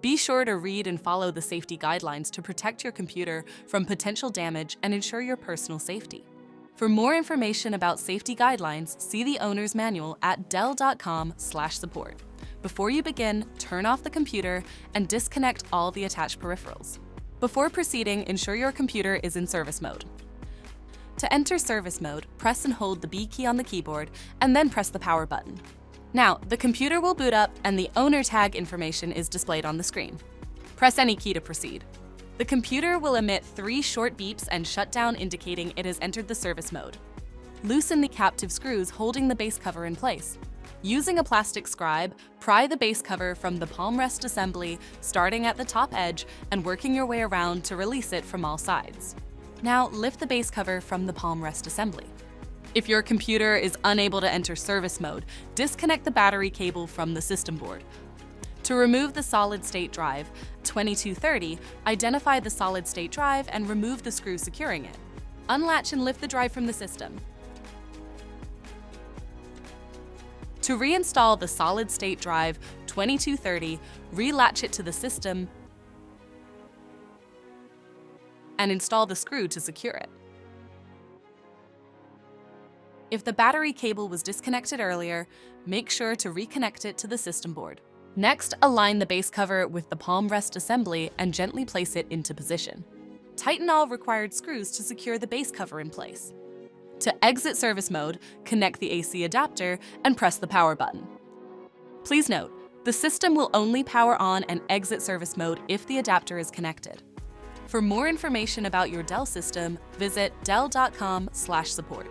Be sure to read and follow the safety guidelines to protect your computer from potential damage and ensure your personal safety. For more information about safety guidelines, see the owner's manual at dell.com/support. Before you begin, turn off the computer and disconnect all the attached peripherals. Before proceeding, ensure your computer is in service mode. To enter service mode, press and hold the B key on the keyboard and then press the power button. Now, the computer will boot up and the owner tag information is displayed on the screen. Press any key to proceed. The computer will emit 3 short beeps and shut down, indicating it has entered the service mode. Loosen the captive screws holding the base cover in place. Using a plastic scribe, pry the base cover from the palm rest assembly, starting at the top edge and working your way around to release it from all sides. Now, lift the base cover from the palm rest assembly. If your computer is unable to enter service mode, disconnect the battery cable from the system board. To remove the solid-state drive, 2230, identify the solid-state drive and remove the screw securing it. Unlatch and lift the drive from the system. To reinstall the solid-state drive, 2230, relatch it to the system and install the screw to secure it. If the battery cable was disconnected earlier, make sure to reconnect it to the system board. Next, align the base cover with the palm rest assembly and gently place it into position. Tighten all required screws to secure the base cover in place. To exit service mode, connect the AC adapter and press the power button. Please note, the system will only power on and exit service mode if the adapter is connected. For more information about your Dell system, visit dell.com/support.